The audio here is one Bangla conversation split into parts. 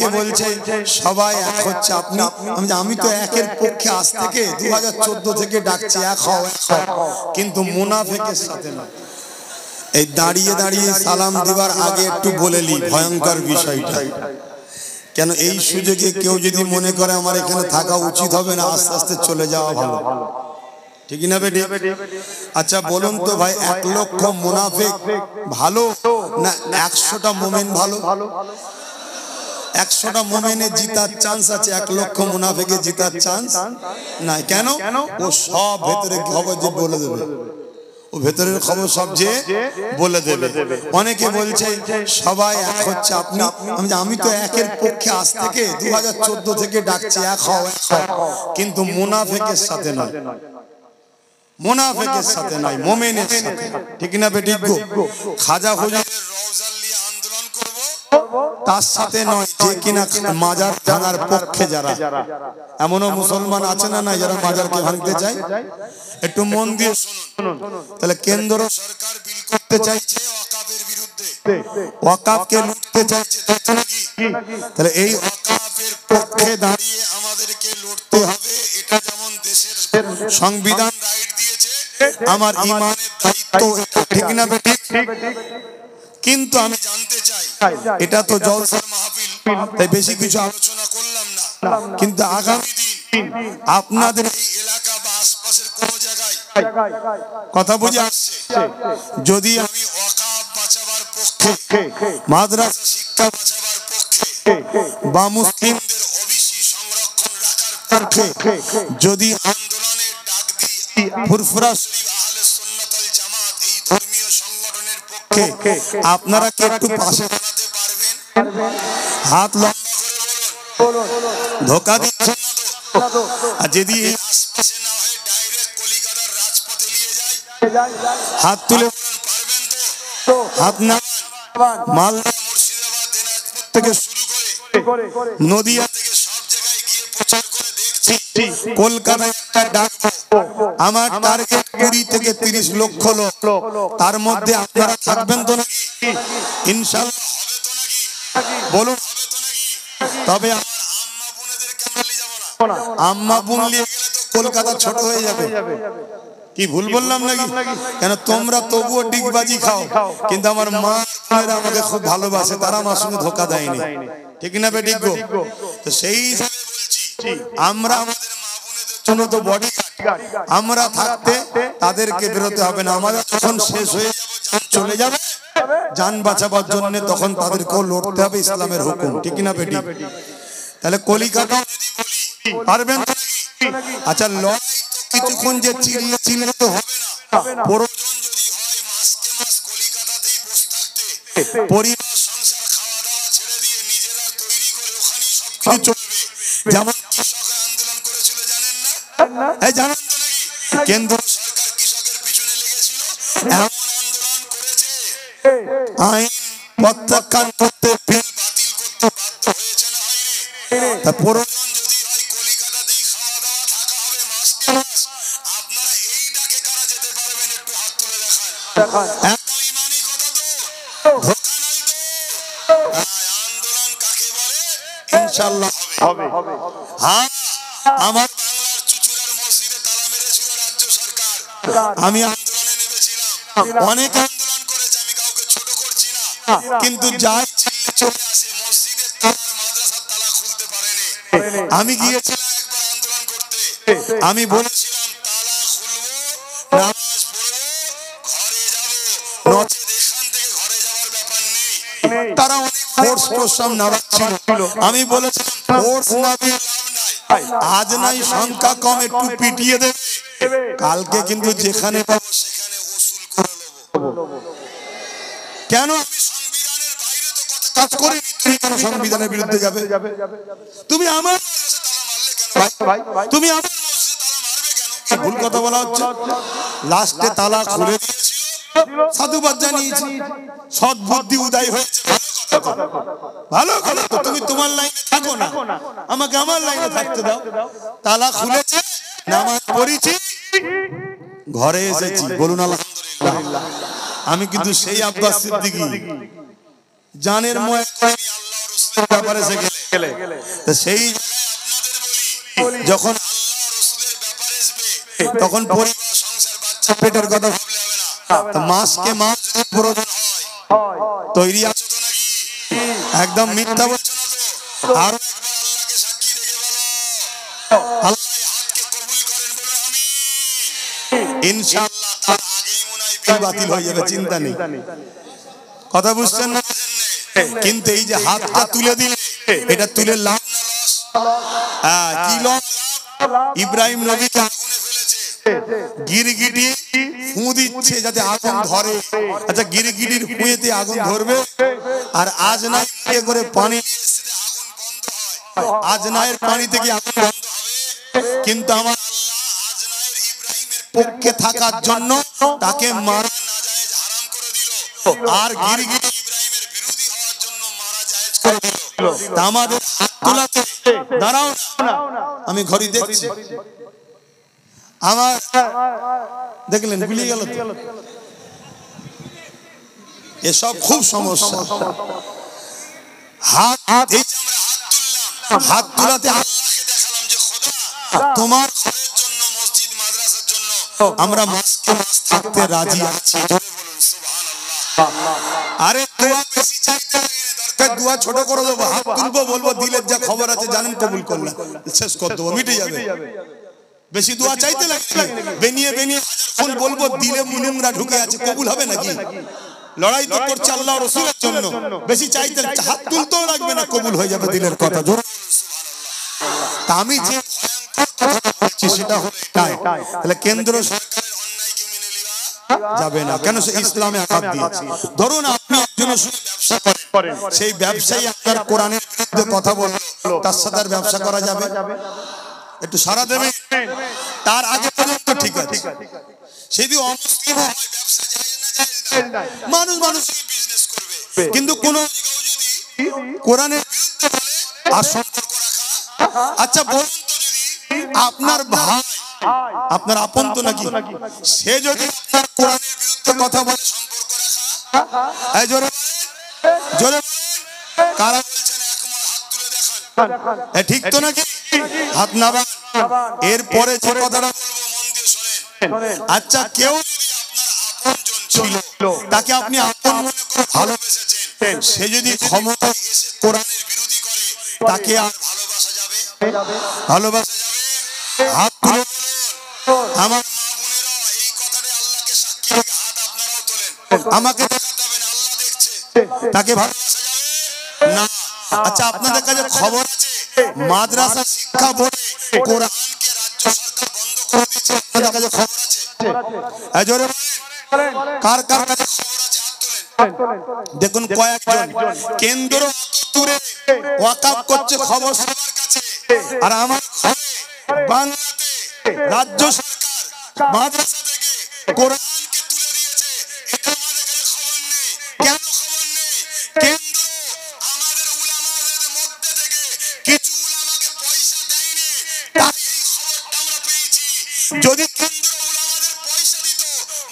অনেকে বলছে সবাই এক হচ্ছে, আমি তো একের পক্ষে আজ থেকে 2014 থেকে ডাকছি এক হও, কিন্তু মুনাফিকের সাথে না। এই দাঁড়িয়ে দাঁড়িয়ে সালাম দিবার আগে একটু বলে নি ভয়ঙ্কর বিষয়টা। কেন এই সুযোগে কেউ যদি মনে করে আমার এখানে থাকা উচিত হবে না, আস্তে আস্তে চলে যাওয়া ভালো, ঠিক না বেটি? আচ্ছা বলুন তো ভাই, 1 লক্ষ মুনাফিক ভালো না 100টা মুমিন ভালো? 100টা মুমিনে জিতার চান্স আছে, 1 লক্ষ মুনাফিকে জিতার চান্স নাই। কেন? ও সব ভেতরে খবর যে বলে দেবে, ও ভেতরের খবর সব যে বলে দেবে। অনেকে বলছে সবাই এক হচ্ছে, আমি তো একের পক্ষে আজ থেকে 2014 থেকে ডাকছি এক হও, কিন্তু মুনাফিকের সাথে নয়, মুনাফিকের সাথে নয়, মুমিনের সাথে, ঠিক না বেটি? খাজা হুজুরের রওজার নিয়ে আন্দোলন করব তার সাথে নয়, যে কিনা মাজার ভাঙার পক্ষে যারা। এমনও মুসলমান আছে না না যারা মাজারকে ভাঙতে চায়? একটু মন দিয়ে শুনুন। তাহলে কেন্দ্র সরকার বিল করতে চাইছে ওয়াকাফের বিরুদ্ধে, ওয়াকাফকে লুটতে চাইছে, তাহলে এই ওয়াকাফের পক্ষে দাঁড়িয়ে আমাদেরকে লড়তে হবে। এটা যেমন দেশের সংবিধান রাইট দিয়েছে, আমার ঈমানের দায়িত্ব, ঠিক না বেটি? কিন্তু আমি জানতে চাই, এটা তো জলসার মাহফিল, তাই বেশি কিছু আলোচনা করলাম না, কিন্তু আগামী দিন আপনাদের এই এলাকা বা আশপাশের কোন জায়গায় কথা বুঝে আসছে, যদি আমি ওয়াকাফ বাঁচাবার পক্ষে, মাদ্রাসা শিক্ষা বাঁচাবার পক্ষে বা মুসলিমদের ওবিসি সংরক্ষণ রাখার পক্ষে যদি আন্দোলনের ডাক দিই, ফুরফুরা শরীফ আহলে সুন্নাত ওয়াল জামাত এই ধর্মীয় সংগঠনের পক্ষে, আপনারা কি একটু পাশে দাঁড়াতে পারবেন? হাত লম্বা করে বলুন, ধোঁকা দিচ্ছেন না তো? আর যদি এই আশপাশে না হয় ডাইরেক্ট কলিকাতার রাজপথে নিয়ে যায়, হাত তুলে বলুন পারবেন তো? হাত নামান। মালদা, মুর্শিদাবাদ, দিনাজপুর থেকে শুরু করে নদিয়া থেকে সব জায়গায় গিয়ে প্রচার করে দেখছি, কলকাতায় একটা ডাকবো, আমার টার্গেট 20 থেকে 30 লক্ষ লোক, তার মধ্যে আপনারা থাকবেন তো নাকি? ইনশাআল্লাহ হবে তো নাকি? বলুন হবে তো নাকি? তবে আমার আম্মা বোনেদেরকে আমরা নিয়ে যাব না, আম্মা বোন নিয়ে গেলে তো কলকাতা ছোট হয়ে যাবে। কি ভুল বললাম নাকি? কেন তোমরা তবুও ডিগবাজি খাও, কিন্তু আমার মা বোনেরা আমাকে খুব ভালোবাসে, তারা আমার সঙ্গে ধোঁকা দেয়নি, ঠিক না বেটি? তো সেই হিসাবে বলছি, আমরা আমাদের মা বোনেদের জন্য তো বডিগার্ড, আমরা থাকতে তাদেরকে বেরোতে হবে না। আমাদের যখন শেষ হয়ে যাবে, জান চলে যাবে, জান বাঁচাবার জন্য তখন তাদেরকেও লড়তে হবে, ইসলামের হুকুম, ঠিক না বেটি? তাহলে কলিকাতা যদি বলি পারবেন তো নাকি? আচ্ছা লড়াই তো কিছুক্ষণ যে চিল্লে তো হবে না, প্রয়োজন যদি হয় মাসকে মাস কলিকাতাতেই বসে থাকতে, পরিবার সংসার খাওয়া দাওয়া ছেড়ে দিয়ে নিজেরা তৈরি করে ওখানেই সবকিছু চলবে। যেমন কৃষকরা আন্দোলন করেছিল জানেন না? এই জানেন তো নাকি? কেন্দ্র সরকার কৃষকের পিছনে লেগেছিল, এমন আন্দোলন করেছে, আইন প্রত্যাখ্যান করতে, বিল বাতিল করতে বাধ্য হয়েছে না হয়নি? তা প্রয়োজন যদি হয় কলিকাতাতেই খাওয়া দাওয়া থাকা হবে মাসকে মাস। আপনারা এই ডাকে কারা যেতে পারবেন? একটু হাত তুলে দেখান। একদম ইমানি কথা তো, ধোঁকা নাই তো? আন্দোলন কাকে বলে? ইনশাআল্লাহ হবে। হ্যাঁ, আমার বাংলার চুচুড়ার মসজিদে তালা মেরেছিল রাজ্য সরকার, আমি আন্দোলনে নেমেছিলাম, অনেক আন্দোলন করেছে, আমি কাউকে ছোট করছি না, কিন্তু যাই চিল্লে চলে আসে, মসজিদের তালা মাদ্রাসার তালা খুলতে পারেনি। আমি গিয়েছিলাম একবার আন্দোলন করতে, আমি বলেছিলাম তালা খুলবো, নামাজ পড়বো, ঘরে যাবো, নচেত এখান থেকে ঘরে যাওয়ার ব্যাপার নেই। তারা অনেক ফোর্স প্রোগ্রাম নামাচ্ছিল, আমি বলেছিলাম ফোর্স নামিয়ে লাভ নাই, আজ নাই সংখ্যা কম, একটু পিটিয়ে দেবে, কালকে কিন্তু যেখানে পাবো সেখানে ওসুল করে নেবো। কেন? আমি সংবিধানের বাইরে তো কাজ করিনি, তুমি কেন সংবিধানের বিরুদ্ধে যাবে? তুমি আমার মাদ্রাসায় তালা মারলে কেন ভাই? তুমি আমার মসজিদে তালা মারবে কেন? কি ভুল কথা বলা হচ্ছে? লাস্টে তালা খুলে দিয়েছিল, সাধুবাদ জানিয়েছি, সৎ বুদ্ধি উদয় হয়েছে, ভালো কথা তো। তুমি তোমার লাইনে থাকো না, আমাকে আমার লাইনে থাকতে দাও। তালা খুলেছে, নামাজ পড়েছি, ঘরে এসেছি, বলুন আলহামদুলিল্লাহ। আমি কিন্তু সেই আব্বাস সিদ্দিকী, জানের ময় করিনি, আল্লাহর ব্যাপারে এসে গেলে তো সেই যখন আল্লাহ রাসূলের ব্যাপারে আসবে তখন পরিবার সংসার বাচ্চা পেটের কথা ভাবলে হবে না। তো মাসকে মাস যদি প্রয়োজন হয় তৈরি আছো তো নাকি? একদম মিথ্যা বলছো না তো? আর একবার আল্লাহকে সাক্ষী রেখে বলো আল্লাহ এই হাতকে কবুল করেন, বলুন আমিন। ইনশাআল্লাহ তার আগেই মনে হয় বিল বাতিল হয়ে যাবে, চিন্তা নেই। কথা বুঝছেন না? কিন্তু এই যে হাতটা তুলে দিলে এটা তুলে লাভ না লস? কি লস? ইব্রাহিম নবীকে আগুনে ফেলেছে, গিরগিটি ফু দিচ্ছে যাতে আগুন ধরে। আচ্ছা গিরগিটির ফুঁয়েতে আগুন ধরবে? আর আজ নাই মুখে করে পানি নিয়ে এসে আগুন বন্ধ হয়, আজ নায়ের পানি থেকে আগুন বন্ধ হবে। কিন্তু আমার আল্লাহ আজ নায়ের ইব্রাহিমের পক্ষে থাকার জন্য তাকে মারা নাজায়েজ হারাম করে দিল, আর গিরগিটি ইব্রাহিমের বিরোধী হওয়ার জন্য মারা জায়েজ করে দিল। তা আমাদের হাত তোলাতে দাঁড়াও না, আমি ঘড়ি দেখছি আমার, দেখলেন ভুলে গেল তো। এসব খুব সমস্যা। হাত তোলাতে আল্লাহকে দেখালাম যে খোদা তোমার ঘরের জন্য, মসজিদ মাদ্রাসার জন্য আমরা মাসকে মাস থাকতে রাজি আছি। বলুন সুবহানাল্লাহ। আরে দোয়া বেশি চাইতে দরকার, দোয়া ছোট করে দেবো, হাত তুলবো, বলবো দিলের যা খবর আছে জানেন কবুল করলাম, শেষ করে দেবো, মিটে যাবে। বেশি দোয়া চাইতে লাগবে, বেনিয়ে বেনিয়ে হাজার বলবো দিলে মুনুমরা ঢুকে আছে, কবুল হবে নাকি? লড়াই তো করছে আল্লাহ রাসূলের জন্য, বেশি চাইতে হাত তুলতেও লাগবে না, কবুল হয়ে যাবে দিলের কথা। জোরে সুবহানাল্লাহ। তা আমি যে বলছি সেটা হলো এটাই, তাহলে কেন্দ্র সরকারের অন্যায়কে মেনে নেওয়া যাবে না। কেন? সে ইসলামে আঘাত দিয়েছে। ধরুন আপনি একজনের সঙ্গে ব্যবসা করেন, সেই ব্যবসায়ী আপনার কোরআনের বিরুদ্ধে কথা বলল, তার সাথে আর ব্যবসা করা যাবে? একটু সারা দেবে, তার আগে পর্যন্ত ঠিক আছে। যদি অমুসলিম হয় ব্যবসা জায়েজ না জায়েজ না, মানুষ মানুষকে বিজনেস করবে, কিন্তু কোন যদি কোরআনের বিরুদ্ধে বলে আর সম্পর্ক রাখা। আচ্ছা বলুন তো, যদি আপনার ভাই, আপনার আপন তো নাকি, সে যদি আপনার কোরআনের বিরুদ্ধে কথা বলে সম্পর্ক রাখা? এই জোরে জোরে কারা বলছেন একমত? হাত তুলে দেখান। ঠিক তো নাকি? হাত নামান। এরপরে যে কথাটা বলবো মন দিয়ে শোনেন। আচ্ছা কেউ যদি আপনার আপনজন ছিল, তাকে আপনি আপন মনে করে ভালোবেসেছেন, সে যদি ক্ষমতায় এসে কোরআনের বিরোধী করে, তাকে আর ভালোবাসা যাবে? ভালোবাসা যাবে? হাত তুলে বলুন। আমার মা বোনেরা এই কথাটা আল্লাহকে সাক্ষী রেখে হাত আপনারাও তোলেন, আমাকে দেখাতে হবে না, আল্লাহ দেখছে। তাকে ভালোবাসা যাবে না? আচ্ছা আপনাদের কাছে খবর আছে মাদ্রাসা শিক্ষা বোর্ডে কোরআনকে রাজ্য সরকার বন্ধ করে দিয়েছে, আপনাদের কাছে খবর আছে? জোরে বলেন, কার কার কাছে খবর আছে? হাত তোলেন। দেখুন কয়েকজন কেন্দ্র দূরে ওয়াকাফ করছে, খবর সবার কাছে। আর আমার বাংলাতে রাজ্য সরকার মাদ্রাসা থেকে কোরআনকে তুলে দিয়েছে, এটা আমাদের কাছে খবর নেই। কেন খবর নেই? কেন্দ্র আমাদের উলামাদের মধ্যে থেকে কিছু উলামাকে পয়সা দেয়নি, তাই এই খবরটা আমরা পেয়েছি। যদি কেন্দ্র উলামাদের পয়সা দিত,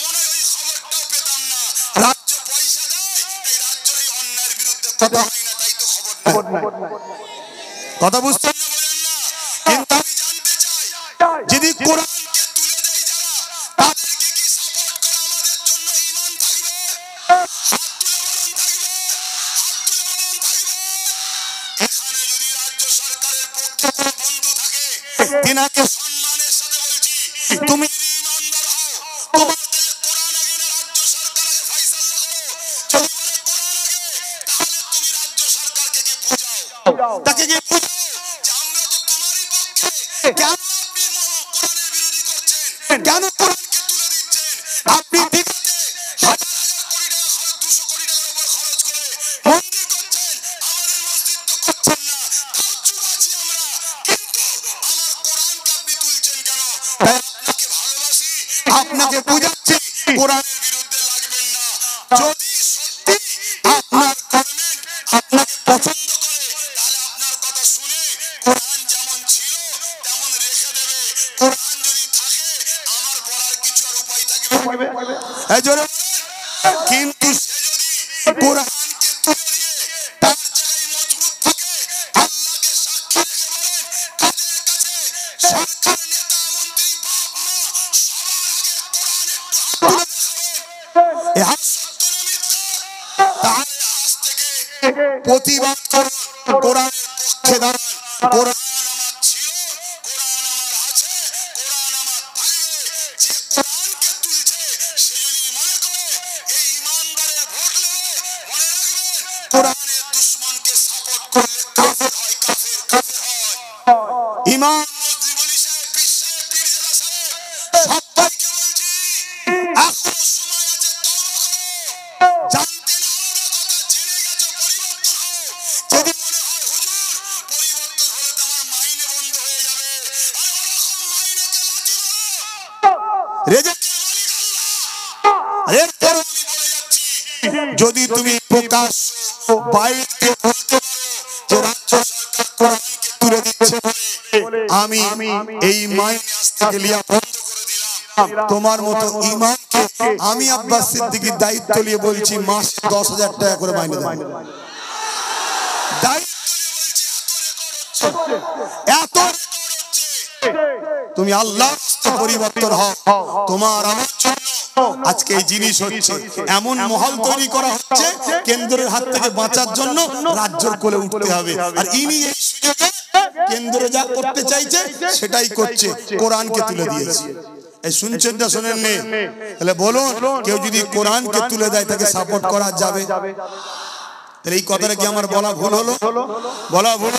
মনে হয় ওই খবরটাও পেতাম না। রাজ্য পয়সা দেয়, এই রাজ্যের এই অন্যায়ের বিরুদ্ধে কথা হয় না, তাই তো খবর নাই। কথা বুঝছেন না? বলেন না। কিন্তু আমি জানতে চাই, যদি কোরআনকে তুলে দেয় যারা, তাদেরকে কি সাপোর্ট করা আমাদের জন্য ঈমান থাকবে? হাত তুলে বলুন থাকবে? হাত তুলে বলুন থাকবে? এখানে যদি রাজ্য সরকারের পক্ষে কোনো বন্ধু থাকে, তিনাকে সম্মানের সাথে বলছি, তুমি যদি ঈমানদার হও, তোমার কাছে কোরআন আগে না রাজ্য সরকার আগে ফয়সালা করো। যদি বলে কোরআন আগে, তাহলে তুমি রাজ্য সরকারকে গিয়ে বুঝাও, তাকে গিয়ে বুঝাও যে আমরা তো তোমারই পক্ষে। কেন আপনি কোরআনের বিরোধী করছেন? কেন কোরআনকে তুলে দিচ্ছেন? আপনি ঠিক আছে হাজার হাজার কোটি টাকা খরচ, 200 কোটি টাকার উপর খরচ করে মন্দির করছেন, আমাদের মসজিদ তো করছেন না, তাও চুপ আছি আমরা। কিন্তু আমার কোরআনকে আপনি তুলছেন কেন? তাই আপনাকে ভালোবাসি, আপনাকে বুঝাচ্ছি, কোরআনের বিরুদ্ধে লাগবেন না। যদি সত্যি আপনার গভর্নমেন্ট আপনাকে পছন্দ করে, তাহলে আপনার কথা শুনে কোরআন যেমন ছিল তেমন রেখে দেবে। কোরআন যদি থাকে, আমার বলার কিছু আর উপায় থাকবে? এই জোরে বলেন। কিন্তু সে যদি কোরআনকে তুলে দিয়ে তার জায়গায় মজবুত প্রতিবাদ করুন, কোরআনের পক্ষে দাঁড়ান। কোরআন কোরআনের দুশমনকে সাপোর্ট করলে কাফের হয়, কাফের কাফের হয়। ইমাম মসজিদ বলি সাহেব, পীর সাহেব, পীরজাদা সাহেব, সবাইকে বলছি এখনো সময় আছে, তওবা করো। জানতে না আলাদা কথা, জেনে গেছো পরিবর্তন হও। যদি মনে হয় হুজুর পরিবর্তন হলে তো আমার মাইনে বন্ধ হয়ে যাবে, আরে ওরকম মাইনেতে লাথি মারো। রেজেকের মালিক আল্লাহ। এরপর আমি বলে যাচ্ছি, যদি তুমি প্রকাশ বাইরে বলতে পারো যে রাজ্য সরকার কোরআনকে তুলে দিচ্ছে বলে আমি এই মাইনে আজ থেকে লিয়া বন্ধ করে দিলাম, তোমার মতো ইমামকে আমি আব্বাস সিদ্দিকীর দায়িত্ব নিয়ে বলছি মাসে 10,000 টাকা করে মাইনে দেব। দায়িত্ব নিয়ে বলছি, এত রেকর্ড হচ্ছে, তুমি আল্লাহর রাস্তায় পরিবর্তন হও। তোমার আমার জন্য আজকে এই জিনিস হচ্ছে, এমন মহল তৈরি করা হচ্ছে কেন্দ্রের হাত থেকে বাঁচার জন্য রাজ্যের কোলে উঠতে হবে। আর ইনি এই সুযোগে কেন্দ্র যা করতে চাইছে সেটাই করছে, কোরআনকে তুলে দিয়েছে। এই শুনছেন না শোনেন নে? তাহলে বলুন, কেউ যদি কোরআনকে তুলে দেয় তাকে সাপোর্ট করা যাবে? তাহলে এই কথাটা কি আমার বলা ভুল হলো? বলা ভুল?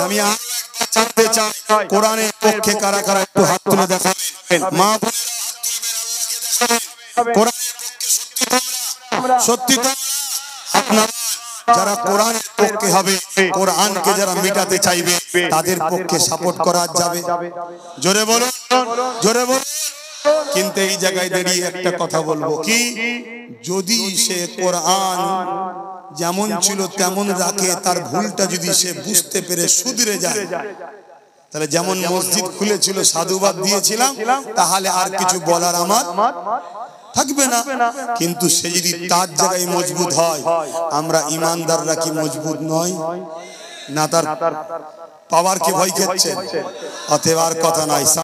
আমি আরো একবার জানতে চাই, কোরআনের পক্ষে কারা কারা একটু হাত তুলে দেখাবেন। মা বোনেরা হাত তুলবেন, আল্লাহকে দেখাবেন। কোরআনের পক্ষে সত্যি তোমরা আপনারা যারা কোরআনের পক্ষে হবে, কোরআনকে যারা মেটাতে চাইবে তাদের পক্ষে সাপোর্ট করা যাবে? জোরে বলুন, জোরে বলুন। কিন্তু এই জায়গায় দাঁড়িয়ে একটা কথা বলবো, কি যদি সে কোরআন যেমন ছিল তেমন রাখে, তার ভুলটা যদি সে বুঝতে পেরে শুধরে যায়, তাহলে যেমন মসজিদ খুলেছিল সাধুবাদ দিয়েছিলাম, তাহলে আর কিছু বলার আমার থাকবে না। কিন্তু সে যদি তার জায়গায় মজবুত হয়, আমরা ইমানদাররা কি মজবুত নয়? না তার পাওয়ার কি ভয় খেচ্ছে? অতএব আর কথা নাই।